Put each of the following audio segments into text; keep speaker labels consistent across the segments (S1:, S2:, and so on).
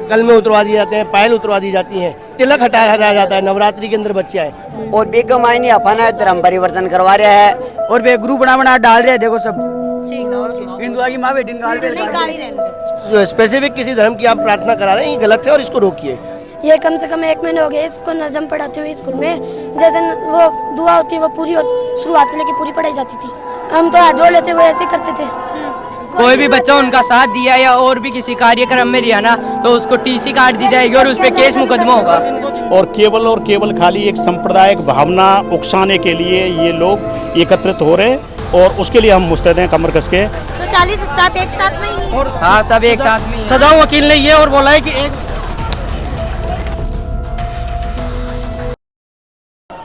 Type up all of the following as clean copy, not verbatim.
S1: कल में उतरवा दिए जाते हैं, पायल उतरवा दी जाती हैं, तिलक हटाया जाता है, नवरात्रि के अंदर बच्चे आए
S2: और बेगम आईनी अपना धर्म परिवर्तन करवा रहा है और वे ग्रुप बना डाल रहे हैं। देखो सब हिंदुआ की माँ बेटी
S1: स्पेसिफिक किसी धर्म की आप प्रार्थना करा रहे हैं, ये गलत है और इसको रोकिए।
S3: ये कम से कम 1 महीने हो गए इसको नज़म पढ़ाते हुए स्कूल में। जैसे वो दुआ होती है वो पूरी शुरुआत से लेके पूरी पढ़ाई जाती थी। हम तो हाथ जोड़ लेते हुए ऐसे करते थे।
S4: कोई भी बच्चा उनका साथ दिया या और भी किसी कार्यक्रम में रिया ना तो उसको टीसी काट दी जाएगी और उस पर केस मुकदमा होगा।
S5: और केवल खाली एक सांप्रदायिक भावना उकसाने के लिए ये लोग एकत्रित हो रहे हैं और उसके लिए हम मुस्तैद हैं कमर कस के।
S6: तो 40 स्टाफ एक साथ में ही
S1: और
S4: हाँ सब एक साथ में।
S1: सजाऊ वकील ने ये और बोला है कि एक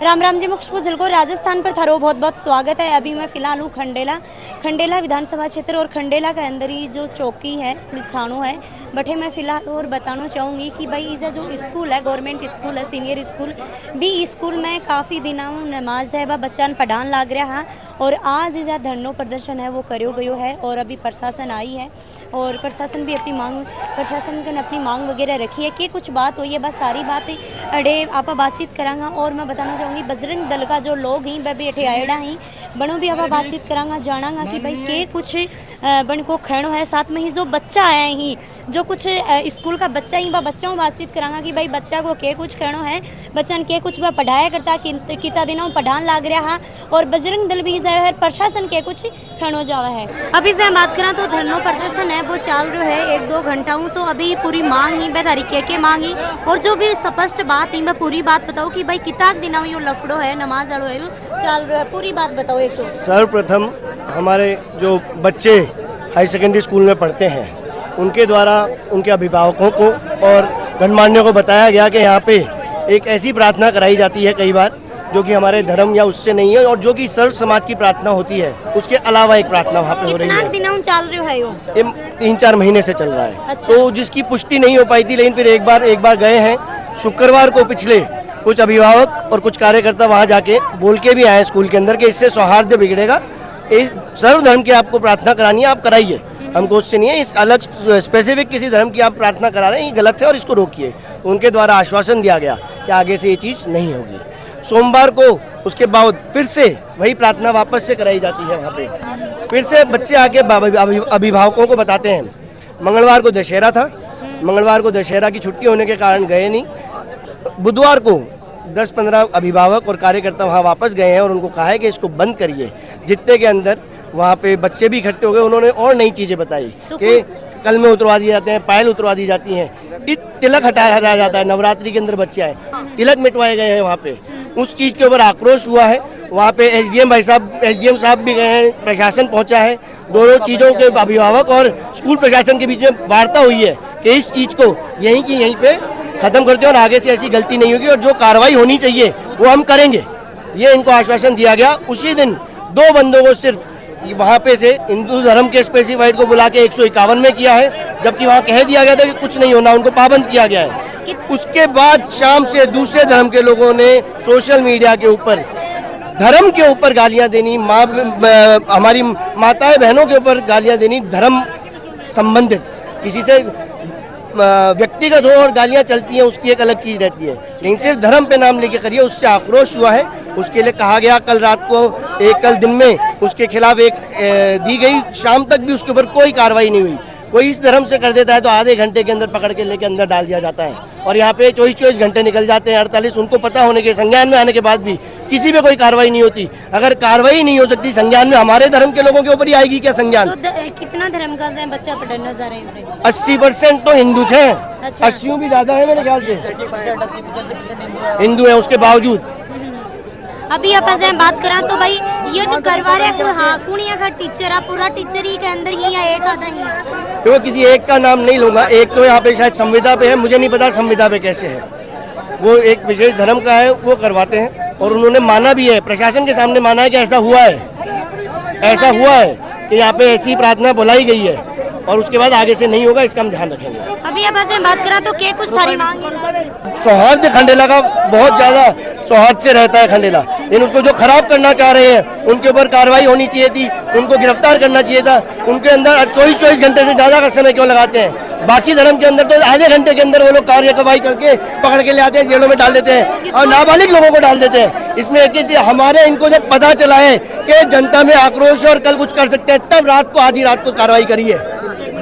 S6: राम राम जी मुख्य बुजुर्ग को राजस्थान पर थारो बहुत बहुत स्वागत है। अभी मैं फिलहाल हूँ खंडेला विधानसभा क्षेत्र और खंडेला के अंदर ही जो चौकी है स्थानों है बटे मैं फिलहाल और बताना चाहूँगी कि भाई इधर जो स्कूल है गवर्नमेंट स्कूल है सीनियर स्कूल भी स्कूल में काफ़ी दिनों नमाज है वह बच्चा पढ़ान लग रहा है और आज इधर धरनो प्रदर्शन है वो करो गयो है और अभी प्रशासन आई है और प्रशासन भी अपनी मांग वगैरह रखी है कि कुछ बात हुई है बस सारी बात अड़े आप बातचीत करांगा और मैं बताना चाहूँगी बजरंग दल का जो लोग ही वह भी अठे आएड़ा ही बनो भी आप बातचीत करांगा जानांगा कि भाई के कुछ बन को खेणो है साथ में ही जो बच्चा आया ही जो कुछ स्कूल का बच्चा ही वह बच्चों बातचीत करांगा कि भाई बच्चा को के कुछ खेणो है बच्चन के कुछ वह पढ़ाया करता कितना दिनों पढ़ान लाग रहा है और बजरंग दल भी है प्रशासन के कुछ खेणो जावा है। अभी से बात करा तो धरनो प्रदर्शन है वो चाल रहा है 1-2 घंटा तो अभी पूरी मांग ही बेधारी के मांगी और जो भी स्पष्ट बात ही मैं पूरी बात बताऊँ कि भाई कितना दिनों यो लफड़ो है नमाज अड़ो है चाल रहा है पूरी बात बताओ। एक तो
S1: सर्वप्रथम हमारे जो बच्चे हाई सेकेंडरी स्कूल में पढ़ते हैं उनके द्वारा उनके अभिभावकों को और गणमान्यों को बताया गया कि यहाँ पे एक ऐसी प्रार्थना कराई जाती है कई बार जो कि हमारे धर्म या उससे नहीं है और जो कि सर्व समाज की प्रार्थना होती है उसके अलावा एक प्रार्थना वहाँ पे हो रही है।
S6: दिनों चल रहा है
S1: ये 3-4 महीने से चल रहा है।
S6: अच्छा।
S1: तो जिसकी पुष्टि नहीं हो पाई थी लेकिन फिर एक बार गए हैं शुक्रवार को पिछले कुछ अभिभावक और कुछ कार्यकर्ता वहाँ जाके बोल के भी आए स्कूल के अंदर कि इससे सौहार्द बिगड़ेगा, सर्वधर्म की आपको प्रार्थना करानी है आप कराइए, हमको उससे नहीं है, इस अलग स्पेसिफिक किसी धर्म की आप प्रार्थना करा रहे हैं ये गलत है और इसको रोकिए। उनके द्वारा आश्वासन दिया गया कि आगे से ये चीज़ नहीं होगी। सोमवार को उसके बाद फिर से वही प्रार्थना वापस से कराई जाती है वहाँ पे फिर से बच्चे आके अभिभावकों को बताते हैं। मंगलवार को दशहरा था, मंगलवार को दशहरा की छुट्टी होने के कारण गए नहीं। बुधवार को 10-15 अभिभावक और कार्यकर्ता वहाँ वापस गए हैं और उनको कहा है कि इसको बंद करिए। जितने के अंदर वहाँ पे बच्चे भी इकट्ठे हो गए, उन्होंने और नई चीज़ें बताई कि कल में उतरवा दिए जाते हैं, पायल उतरवा दी जाती हैं, तिलक हटाया जाता है, नवरात्रि के अंदर बच्चे आए तिलक मिटवाए गए हैं। वहाँ पे उस चीज़ के ऊपर आक्रोश हुआ है। वहाँ पे एसडीएम साहब भी गए हैं, प्रशासन पहुँचा है, दोनों चीज़ों के अभिभावक और स्कूल प्रशासन के बीच में वार्ता हुई है कि इस चीज़ को यहीं पे खत्म करते हैं और आगे से ऐसी गलती नहीं होगी और जो कार्रवाई होनी चाहिए वो हम करेंगे, ये इनको आश्वासन दिया गया। उसी दिन 2 बंदों को सिर्फ वहाँ पे से हिंदू धर्म के स्पेसिफाइड को बुला के 151 में किया है, जबकि वहाँ कह दिया गया था कि कुछ नहीं होना, उनको पाबंद किया गया है। उसके बाद शाम से दूसरे धर्म के लोगों ने सोशल मीडिया के ऊपर धर्म के ऊपर गालियाँ देनी, हमारी माताएं बहनों के ऊपर गालियाँ देनी, धर्म संबंधित किसी से व्यक्तिगत हो और गालियाँ चलती हैं उसकी एक अलग चीज़ रहती है, लेकिन सिर्फ धर्म पे नाम लेके करिए, उससे आक्रोश हुआ है। उसके लिए कहा गया कल रात को कल दिन में उसके खिलाफ एक दी गई, शाम तक भी उसके ऊपर कोई कार्रवाई नहीं हुई। कोई इस धर्म से कर देता है तो आधे घंटे के अंदर पकड़ के लेके अंदर डाल दिया जाता है और यहाँ पे 24 घंटे निकल जाते हैं, 48 उनको पता होने के संज्ञान में आने के बाद भी किसी पे कोई कार्रवाई नहीं होती। अगर कार्रवाई नहीं हो सकती संज्ञान में हमारे धर्म के लोगों के ऊपर ही आएगी क्या संज्ञान?
S6: तो कितना धर्म का बच्चा पढ़ना जा रहे हैं?
S1: 80% तो हिंदू है।
S6: अच्छा।
S1: 80 भी ज्यादा है मेरे ख्याल से हिंदू है उसके बावजूद।
S6: अभी अपन से बात करा तो भाई ये जो करवा रहे हैं हाँ कुणिया का टीचर है पूरा टीचर ही के अंदर ही या एक आधा ही?
S1: तो किसी एक का नाम नहीं लूंगा, एक तो यहाँ पे शायद संविदा पे है, मुझे नहीं पता संविदा पे कैसे है, वो एक विशेष धर्म का है वो करवाते हैं और उन्होंने माना भी है, प्रशासन के सामने माना है कि ऐसा हुआ है कि यहाँ पे ऐसी प्रार्थना बुलाई गई है और उसके बाद आगे से नहीं होगा, इसका हम ध्यान रखेंगे।
S6: अभी अब से बात करा तो क्या कुछ थारी मांग?
S1: सौहार्द खंडेला का बहुत ज्यादा सौहार्द से रहता है खंडेला, लेकिन उसको जो खराब करना चाह रहे हैं उनके ऊपर कार्रवाई होनी चाहिए थी, उनको गिरफ्तार करना चाहिए था। उनके अंदर 24 घंटे से ज्यादा का समय क्यों लगाते हैं? बाकी धर्म के अंदर तो आधे घंटे के अंदर वो लोग कार्यवाही करके पकड़ के ले आते हैं, जेलों में डाल देते हैं और नाबालिग लोगों को डाल देते हैं। इसमें एक हमारे इनको जब पता चला है कि जनता में आक्रोश और कल कुछ कर सकते हैं, तब रात को आधी रात को कार्रवाई करी है,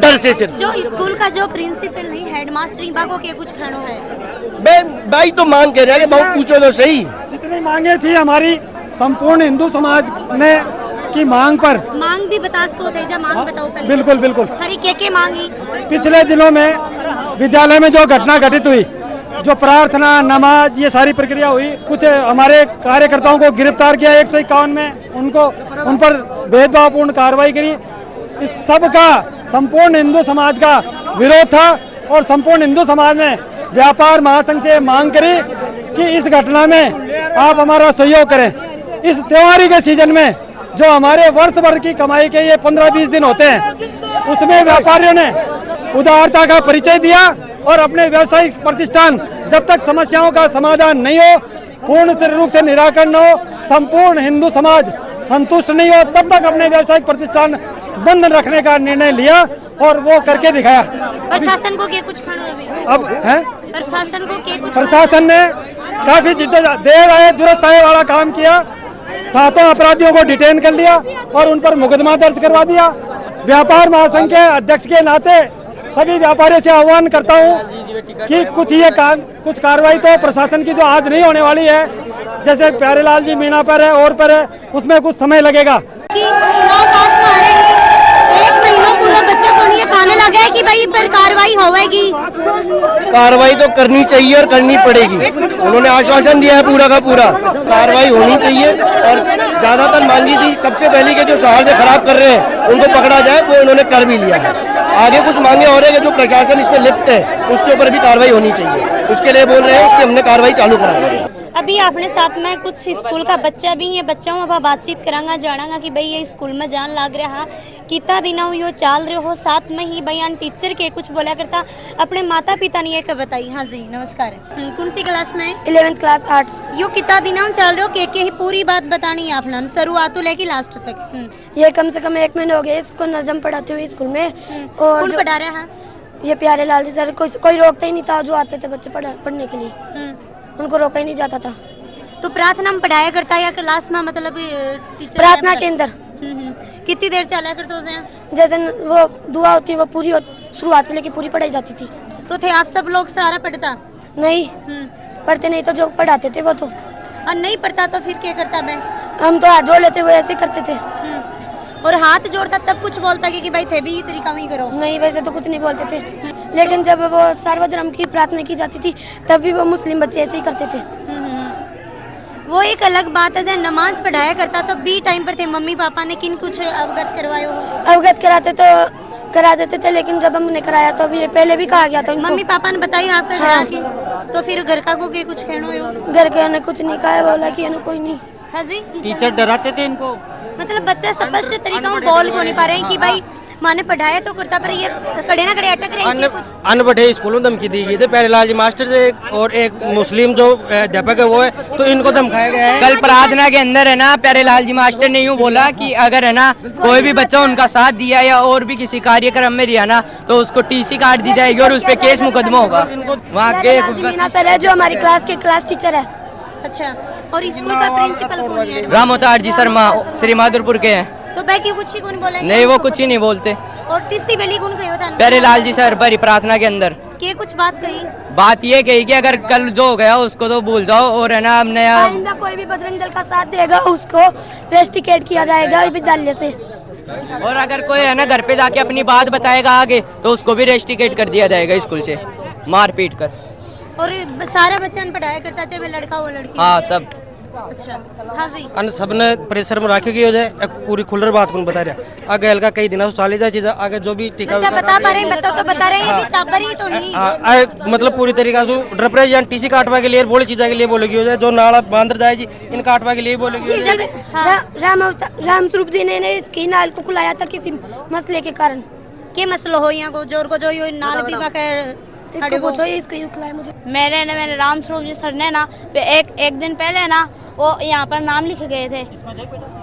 S1: डर से सिर्फ।
S6: जो स्कूल का जो प्रिंसिपल नहीं हेडमास्टर बागों के कुछ खानो है
S1: भाई तो मांग कह रहे हैं कि बहुत पूछो तो सही।
S7: जितनी मांगे थी हमारी संपूर्ण हिंदू समाज ने की मांग पर,
S6: मांग भी बता सको थे, जब मांग बताओ पहले।
S7: बिल्कुल बिल्कुल।
S6: हरी के मांगी
S7: पिछले दिनों में विद्यालय में जो घटना घटित हुई, जो प्रार्थना नमाज ये सारी प्रक्रिया हुई, कुछ हमारे कार्यकर्ताओं को गिरफ्तार किया 151 में, उन पर भेदभावपूर्ण कार्रवाई करी। इस सब का संपूर्ण हिंदू समाज का विरोध था और संपूर्ण हिंदू समाज ने व्यापार महासंघ से मांग करी कि इस घटना में आप हमारा सहयोग करें। इस त्योहारी के सीजन में जो हमारे वर्ष भर की कमाई के ये 15-20 दिन होते हैं, उसमें व्यापारियों ने उदारता का परिचय दिया और अपने व्यावसायिक प्रतिष्ठान जब तक समस्याओं का समाधान नहीं हो, पूर्ण रूप से निराकरण न हो, संपूर्ण हिंदू समाज संतुष्ट नहीं हो, तब तक अपने व्यावसायिक प्रतिष्ठान बंद रखने का निर्णय लिया और वो करके दिखाया।
S6: प्रशासन को क्या कुछ खाना अभी?
S7: अब है
S6: प्रशासन को क्या कुछ?
S7: प्रशासन ने काफी देर आए दुरुस्त आए वाला काम किया, 7 अपराधियों को डिटेन कर लिया और उन पर मुकदमा दर्ज करवा दिया। व्यापार महासंघ के अध्यक्ष के नाते सभी व्यापारियों से आह्वान करता हूं कि कुछ कार्रवाई तो प्रशासन की जो आज नहीं होने वाली है, जैसे प्यारेलाल जी मीणा पर है और पर है, उसमें कुछ समय लगेगा।
S6: कि चुनाव पास में आ रहे हैं, 1 महीना पूरा बच्चे को नहीं खाने लगा है कि भाई पर कार्रवाई होगी।
S1: कार्रवाई तो करनी चाहिए और करनी पड़ेगी। उन्होंने आश्वासन दिया है पूरा का पूरा, कार्रवाई होनी चाहिए। और ज्यादातर मांगी थी सबसे पहले के जो सौहार्द खराब कर रहे हैं उनको पकड़ा जाए, वो उन्होंने कर भी लिया है। आगे कुछ मांगे और है कि जो प्रशासन इसमें लिप्त है उसके ऊपर भी कार्रवाई होनी चाहिए, उसके लिए बोल रहे हैं, उसकी हमने कार्रवाई चालू करा दी है।
S6: अभी आपने साथ में कुछ स्कूल का बच्चा भी है, बच्चा हूँ, अब बातचीत करांगा, जानांगा कि भाई ये स्कूल में जान लग रहा कितना दिन यो चाल रहे हो, साथ में ही बयान टीचर के कुछ बोला करता, अपने माता पिता ने ये बताई। हाँ जी नमस्कार, कौन सी क्लास में?
S3: 11th class arts.
S6: यो कितना दिन चल रहे हो के ही पूरी बात बतानी है आपने, शुरुआत लेके लास्ट तक?
S3: ये कम से कम 1 महीने हो गए इसको नज़म पढ़ाते हुए स्कूल में। और
S6: कौन पढ़ा रहा है?
S3: ये प्यारेलाल जी सर, कोई रोकता ही नहीं था, जो आते थे बच्चे पढ़ने के लिए उनको रोका ही नहीं जाता था।
S6: तो प्रार्थना में पढ़ाया करता है या क्लास में, मतलब टीचर
S3: प्रार्थना के अंदर
S6: कितनी देर चला करते हो?
S3: जैसे वो दुआ होती है वो पूरी शुरुआत से लेके पूरी पढ़ाई जाती थी।
S6: तो थे आप सब लोग सारा पढ़ता?
S3: नहीं पढ़ते नहीं, तो जो पढ़ाते थे वो तो।
S6: और नहीं पढ़ता तो फिर क्या करता? मैं
S3: हम तो हाथ जोड़ लेते हुए ऐसे करते थे।
S6: और हाथ जोड़ता तब कुछ बोलता कि भाई थे भी ये तरीका ही करो? नहीं,
S3: वैसे तो कुछ नहीं बोलते थे, लेकिन जब वो सर्वधर्म की प्रार्थना की जाती थी तब भी वो मुस्लिम बच्चे ऐसे ही करते थे।
S6: वो एक अलग बात है, जब नमाज पढ़ाया करता तो बी टाइम पर थे, मम्मी पापा ने किन कुछ अवगत करवाया हो?
S3: अवगत करा देते थे, लेकिन जब हमने कराया तो अभी पहले भी कहा गया था इनको।
S6: मम्मी पापा ने बताई आपका घर की? तो फिर घर का को के कुछ कहना हो?
S3: घर के ने कुछ नहीं कहा, बोला कि कोई नहीं।
S6: हाँ जी,
S2: टीचर डराते थे इनको,
S6: मतलब बच्चे स्पष्ट तरीका में बोल को नहीं पा रहे हैं कि भाई माने पढ़ाया तो करता, पर ये कड़े ना कड़े अटक रहे हैं कुछ।
S8: अनपढ़े स्कूलों में धमकी दी गई थी, प्यारेलाल जी मास्टर से और एक मुस्लिम जो अध्यापक है वो है, तो इनको धमकाया गया है।
S4: कल प्रार्थना के अंदर है ना, प्यारेलाल जी मास्टर ने यूँ बोला कि अगर है ना कोई भी बच्चा उनका साथ दिया या और भी किसी कार्यक्रम में रिया ना, तो उसको टीसी काट दी जाएगी और उस पर केस मुकदमा होगा। वहाँ के
S3: सर है जो हमारी क्लास के क्लास टीचर है।
S6: अच्छा, और स्कूल का प्रिंसिपल कौन है?
S4: राम अवतार जी शर्मा, श्री माधुरपुर के हैं।
S6: तो बाकी कुछ ही कौन बोला?
S4: नहीं, वो कुछ ही नहीं बोलते।
S6: और टीसी बेली कौन कही होता?
S4: प्यारेलाल जी सर पर प्रार्थना के अंदर
S6: के कुछ बात कही?
S4: बात ये कही कि अगर कल जो हो गया उसको तो भूल जाओ, और है ना हम नया
S3: आइंदा कोई भी बजरंग दल का साथ देगा उसको रेस्टिकेट किया जाएगा विद्यालय से।
S4: और अगर कोई है ना घर पे जाके अपनी बात बताएगा आगे तो उसको भी रेस्टिकेट कर दिया जाएगा स्कूल से, मार पीट कर।
S6: और सारा बच्चा पढ़ाया करता, चाहे लड़का हो लड़की?
S4: हाँ सब।
S6: अच्छा, हाँ जी।
S8: अन सबने प्रेशर में रखे की वजह एक पूरी खुलर बात कौन बता रहा आगे हल्का कई दिनों चाली जाए चीज आगे जो भी टीका
S6: अच्छा बता पा रहे हैं, तो बता रहे हैं कि टाबर ही तो नहीं।
S8: मतलब पूरी तरीका से रिप्रेजेंट टीसी काटवा के लिए बोली चीजा के लिए बोलेगी हो जाए, जो नाला बांधर जाए जी इन काटवा के लिए बोलेगी।
S3: राम स्वरूप जी ने इसकी नाल को खुलाया था किसी मसले के कारण।
S6: क्या मसला हो यहाँ को जोर को जो ये नाल पीवा कर
S3: इसको पूछो, ये इसको यूं खुलाया मुझे।
S9: मैंने राम स्वरूप जी सर ने ना एक दिन पहले ना वो यहाँ पर नाम लिखे गए थे।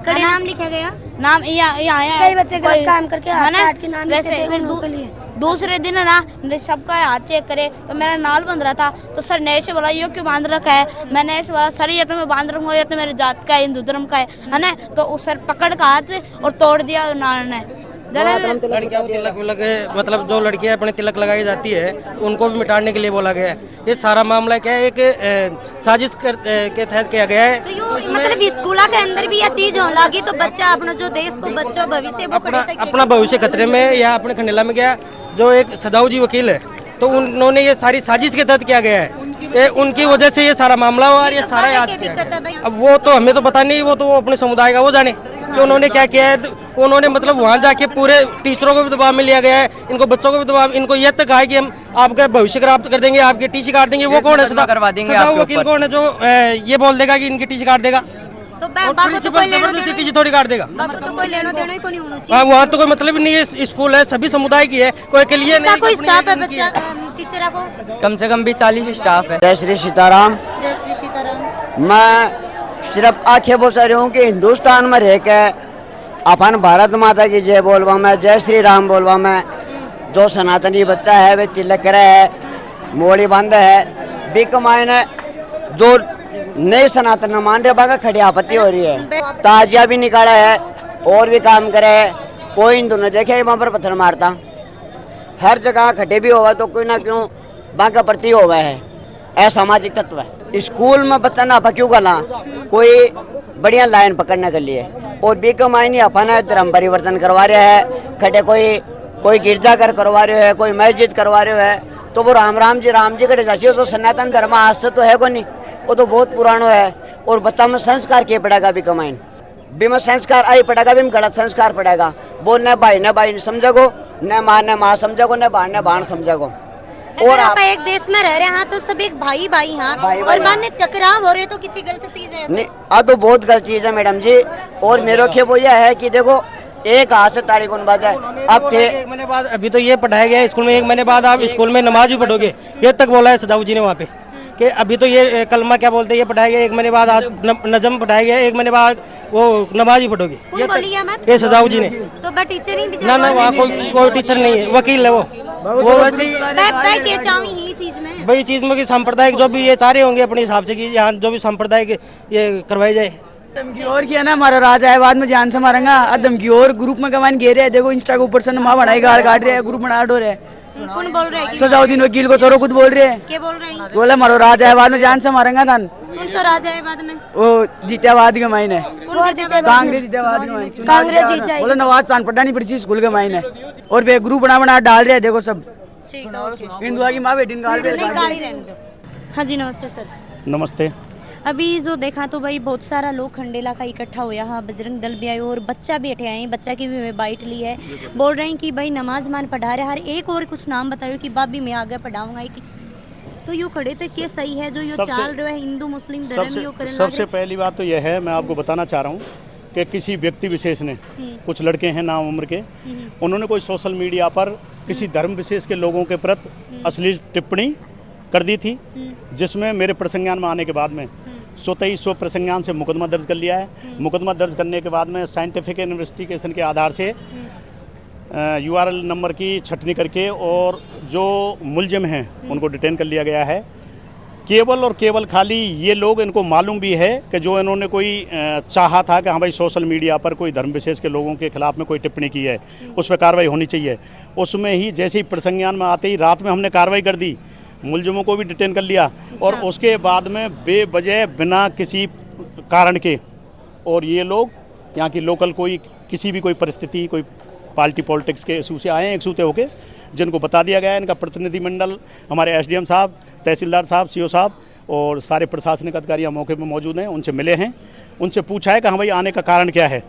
S6: कड़े नाम लिखा गया,
S9: नाम यहाँ
S3: कई बच्चे गलत काम करके हाथ काट के नाम लिखे
S9: वैसे
S3: थे
S9: फिर
S3: उनके लिए।
S9: दूसरे दिन है ना सबका हाथ चेक करे तो मेरा नाल बंध रहा था, तो सर ने ऐसे बोला ये क्यों बांध रखा है। मैंने ऐसे बोला सर ये तो मैं बांध रखूंगा, ये तो मेरे जात का है, हिंदू धर्म का है ना। तो उस सर पकड़ का हाथ और तोड़ दिया नाल ने।
S8: लड़कियों को तिलक विलक मतलब जो लड़कियां अपने तिलक लगाई जाती है उनको भी मिटाने के लिए बोला गया है। ये सारा मामला क्या है, एक साजिश के तहत किया गया है।
S6: तो यो मतलब स्कूल के अंदर भी यह चीज होने लगी तो बच्चा अपना जो देश को बच्चा भविष्य वो
S8: अपना भविष्य खतरे में। या अपने खंडेला में गया जो एक सदाऊ जी वकील है, तो उन्होंने ये सारी साजिश के तहत किया गया है। ये उनकी वजह से ये सारा मामला हुआ और ये सारा आज किया गया। अब वो तो हमें तो पता नहीं, वो तो वो अपने समुदाय का वो जाने कि उन्होंने क्या किया है। तो उन्होंने मतलब वहाँ जाके पूरे टीचरों को भी दबाव में लिया गया है, इनको बच्चों को भी दबाव, इनको ये तक कहा है कि हम आपका भविष्य खराब कर देंगे, आपकी टीसी काट देंगे। वो कौन है सदाऊ वकील, कौन है जो ये बोल देगा कि इनकी टीसी काट देगा?
S6: तो जबरदस्ती
S8: टीसी थोड़ी काट देगा।
S6: तो कोई लेना देना ही नहीं होना चाहिए।
S8: हाँ, वहाँ तो कोई मतलब ही नहीं है। स्कूल है सभी समुदाय की है, कोई के लिए नहीं।
S6: कोई स्टाफ है बच्चा टीचर को
S4: कम से कम भी 40 स्टाफ है।
S2: जय श्री सीताराम।
S6: जय श्री सीताराम।
S2: मैं सिर्फ आंखें बोल रही हूँ कि हिंदुस्तान में रह के अपन भारत माता की जय बोलवा में, जय श्री राम बोलवा में। जो सनातनी बच्चा है वे तिलक करे है, मोड़ी बंद है, बिक मायने जो नए सनातन मान रहे बागा खड़ी आपत्ति हो रही है। ताजिया भी निकाला है और भी काम करे है। कोई हिंदू ने देखे वहाँ पर पत्थर मारता। हर जगह खड़े भी होगा तो कोई ना क्यों बागा प्रति होगा है। असामाजिक तत्व है। स्कूल में बच्चा ना क्यों गला कोई बढ़िया लाइन पकड़ने के लिए और बिक मायने अपना धर्म परिवर्तन करवा रहे है। खड़े कोई गिरजाघर करवा रहे है, कोई मस्जिद करवा रहे है। तो वो राम जी करे जैसे तो सनातन धर्म आज से तो है को नहीं, वो तो बहुत पुराना है। और बच्चा में संस्कार किए पड़ेगा भी कमाइन भी में संस्कार आई पड़ेगा, भी में गलत संस्कार पड़ेगा। वो न भाई समझेगो, न माँ समझेगो, न भाण समझेगो।
S6: और आप एक देश में रह रहे हैं तो सब एक भाई हाँ और माने टकराव हो रहे तो कितनी गलत चीज है।
S2: नहीं तो बहुत गलत चीज है मैडम जी। और मेरे खे वो यह है कि देखो एक हाथ से तारीख उन बाजा अब थे
S8: 1 महीने बाद अभी तो ये पढ़ाया गया है स्कूल में। 1 महीने बाद आप स्कूल में नमाज भी पढ़ोगे, ये तक बोला है सदाऊ जी ने वहाँ पे कि अभी तो ये कलमा क्या बोलते हैं ये पढ़ाया गया। 1 महीने बाद आज नजम पढ़ाया गया, 1 महीने बाद वो नमाज ही पढ़ोगे, ये सदाऊ जी ने।
S6: तो टीचर ही
S8: ना वहाँ कोई टीचर नहीं है, वकील है वो वैसे ही वही चीज में कि सांप्रदायिक जो भी ये चाह होंगे अपने हिसाब से कि यहाँ जो भी सांप्रदायिक ये करवाई जाए।
S2: धमकी और किया ना हमारा राजा है बाद में जान से मारेंगा। धमकी और ग्रुप में कमान घेरे है। देखो इंस्टा के ऊपर से माँ बनाई गाड़ काट रहे हैं, ग्रुप बना रहे हैं।
S6: कौन बोल रहे हैं?
S2: सजाउद्दीन वकील को छोरो खुद बोल रहे हैं।
S6: क्या बोल रहे हैं?
S2: बोला हमारा राजा है बाद में जान से मारेंगा थान।
S6: कौन सा राजा है बाद में?
S2: वो जीत्यावाद के मायने कांग्रेस जीत्यावाद के मायने
S3: कांग्रेस जीत जाएगी।
S2: बोला नवाज चांद पढ़ानी पड़ी स्कूल के मायने और वे ग्रुप बना डाल रहे हैं। देखो सब हिंदुआ की माँ बेटी निकाल रहे।
S6: हाँ जी नमस्ते सर।
S5: नमस्ते।
S6: अभी जो देखा तो भाई बहुत सारा लोग खंडेला का इकट्ठा हुआ है, बजरंग दल भी आए और बच्चा बैठे आए हैं। बच्चा की भी मैं बाइट ली है, बोल रहे हैं कि भाई नमाज मान पढ़ा रहे। हर एक और कुछ नाम बताओ कि बाप भी मैं आगे पढ़ाऊंगा। तो यूँ खड़े थे क्या सही है जो ये चाल रहे हैं हिंदू मुस्लिम धर्म यो करने।
S5: सबसे पहली बात तो यह है, मैं आपको बताना चाह रहा हूँ कि किसी व्यक्ति विशेष ने, कुछ लड़के हैं नाम उम्र के, उन्होंने कोई सोशल मीडिया पर किसी धर्म विशेष के लोगों के प्रति अश्लील टिप्पणी कर दी थी, जिसमें मेरे प्रसंज्ञान में आने के बाद में स्वतः ही स्व प्रसंज्ञान से मुकदमा दर्ज कर लिया है। मुकदमा दर्ज करने के बाद में साइंटिफिक इन्वेस्टिगेशन के आधार से URL नंबर की छटनी करके और जो मुलजिम हैं उनको डिटेन कर लिया गया है। केवल और केवल खाली ये लोग, इनको मालूम भी है कि जो इन्होंने कोई चाहा था कि हाँ भाई सोशल मीडिया पर कोई धर्म विशेष के लोगों के खिलाफ में कोई टिप्पणी की है, उस पर कार्रवाई होनी चाहिए। उसमें ही जैसे ही प्रसंज्ञान में आते ही रात में हमने कार्रवाई कर दी, मुलजिमों को भी डिटेन कर लिया और उसके बाद में बेवजह बिना किसी कारण के, और ये लोग यहाँ की लोकल किसी भी कोई परिस्थिति, कोई पार्टी पॉलिटिक्स के इशू से आए हैं एकसूते होके, जिनको बता दिया गया है। इनका प्रतिनिधिमंडल हमारे SDM साहब, तहसीलदार साहब, CO साहब और सारे प्रशासनिक अधिकारी मौके पर मौजूद हैं। उनसे मिले हैं, उनसे पूछा है कि हाँ भाई आने का कारण क्या है।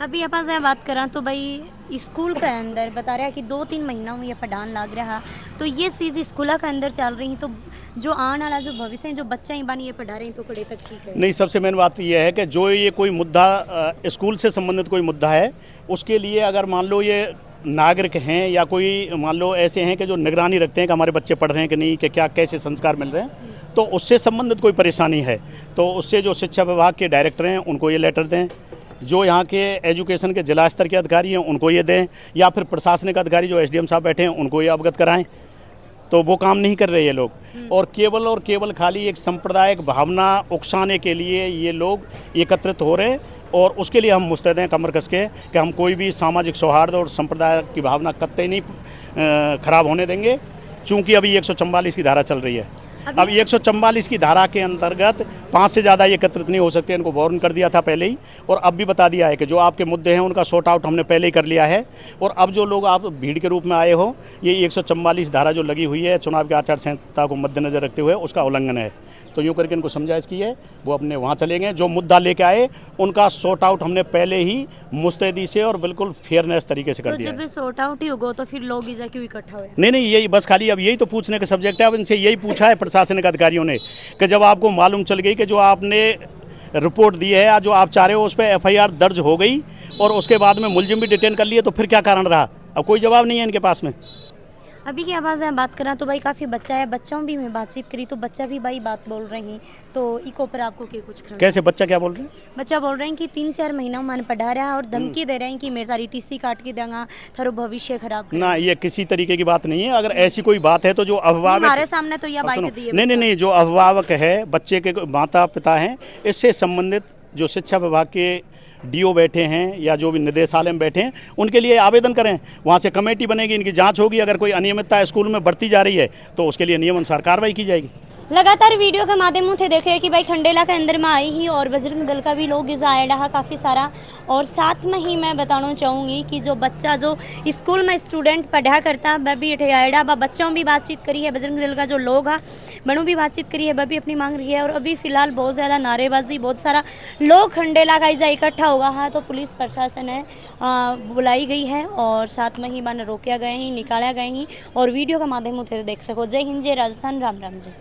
S6: अभी आप बात करा तो भाई स्कूल के अंदर बता रहा है कि 2-3 महीना में ये पढ़ान लग रहा, तो ये चीज़ स्कूल के अंदर चल रही, तो जो आने वाला जो भविष्य है, जो बच्चा ही बानी ये पढ़ा रहे हैं तो कड़े तक ठीक है।
S5: नहीं, सबसे मेन बात यह है कि जो ये कोई मुद्दा स्कूल से संबंधित कोई मुद्दा है, उसके लिए अगर मान लो ये नागरिक हैं या कोई मान लो ऐसे हैं कि जो निगरानी रखते हैं कि हमारे बच्चे पढ़ रहे हैं कि नहीं, कि क्या कैसे संस्कार मिल रहे हैं, तो उससे संबंधित कोई परेशानी है तो उससे जो शिक्षा विभाग के डायरेक्टर हैं उनको ये लेटर दें, जो यहाँ के एजुकेशन के जिला स्तर के अधिकारी हैं उनको ये दें, या फिर प्रशासनिक अधिकारी जो एसडीएम साहब बैठे हैं उनको ये अवगत कराएं। तो वो काम नहीं कर रहे ये लोग, और केवल खाली एक सांप्रदायिक भावना उकसाने के लिए ये लोग एकत्रित हो रहे, और उसके लिए हम मुस्तैद हैं कमर कस के कि हम कोई भी सामाजिक सौहार्द और संप्रदाय की भावना कतई नहीं खराब होने देंगे। चूँकि अभी 144 की धारा चल रही है, अब 144 की धारा के अंतर्गत 5 से ज़्यादा एकत्रित नहीं हो सकते, इनको वार्न कर दिया था पहले ही, और अब भी बता दिया है कि जो आपके मुद्दे हैं उनका सॉर्ट आउट हमने पहले ही कर लिया है। और अब जो लोग आप भीड़ के रूप में आए हो, ये 144 धारा जो लगी हुई है चुनाव की आचार संहिता को मद्देनजर रखते हुए, उसका उल्लंघन है। तो यूँ करके इनको समझाइश की है, वो अपने वहाँ चले गए। जो मुद्दा लेके आए उनका सॉर्ट आउट हमने पहले ही मुस्तैदी से और बिल्कुल फेयरनेस तरीके से कर दिया है।
S6: जब सॉर्ट आउट ही होगा तो फिर लोग इधर क्यों इकट्ठा हुए?
S5: नहीं, यही बस खाली अब यही तो पूछने का सब्जेक्ट है। अब इनसे यही पूछा है प्रशासनिक अधिकारियों ने कि जब आपको मालूम चल गई कि जो आपने रिपोर्ट दी है या जो आप चाह रहे हो उस पर FIR दर्ज हो गई और उसके बाद में मुलजिम भी डिटेन कर लिए, तो फिर क्या कारण रहा? अब कोई जवाब नहीं है इनके पास में।
S6: अभी की आवाज़ है बात करा तो भाई काफ़ी बच्चा है, बच्चों भी मैं बातचीत करी तो बच्चा भी भाई बात बोल रहे हैं, तो इको पर आपको क्या कुछ कहना?
S5: कैसे बच्चा क्या बोल रहे हैं?
S6: बच्चा बोल रहे हैं कि 3-4 महीना मैंने पढ़ा रहा है और धमकी दे रहे हैं कि मेरी सारी TC काट के देंगे, थारो भविष्य खराब करेंगे।
S5: ना, ये किसी तरीके की बात नहीं है। अगर ऐसी कोई बात है तो जो अभिभावक
S6: हमारे सामने तो यह बात दी है।
S5: नहीं, जो अभिभावक है, बच्चे के माता पिता हैं, इससे संबंधित जो शिक्षा विभाग के DO बैठे हैं या जो भी निदेशालय में बैठे हैं उनके लिए आवेदन करें, वहाँ से कमेटी बनेगी, इनकी जांच होगी। अगर कोई अनियमितता स्कूल में बढ़ती जा रही है तो उसके लिए नियम अनुसार कार्रवाई की जाएगी।
S6: लगातार वीडियो के माध्यम से देखे कि भाई खंडेला के अंदर में आई ही और बजरंग दल का भी लोग इस आया रहा काफ़ी सारा। और साथ में ही मैं बताना चाहूँगी कि जो बच्चा जो स्कूल में स्टूडेंट पढ़ा करता वह भी इठे आयडा, वह बच्चों भी बातचीत करी है, बजरंग दल का जो लोग है बड़ों भी बातचीत करी है, वह भी अपनी मांग रही है। और अभी फिलहाल बहुत ज़्यादा नारेबाजी, बहुत सारा लोग खंडेला का इजा इकट्ठा होगा है, तो पुलिस प्रशासन है बुलाई गई है और साथ में ही बन रोका गए हैं, निकाला गए हैं और वीडियो के माध्यम से देख सको। जय हिंद, जय राजस्थान, राम राम जी।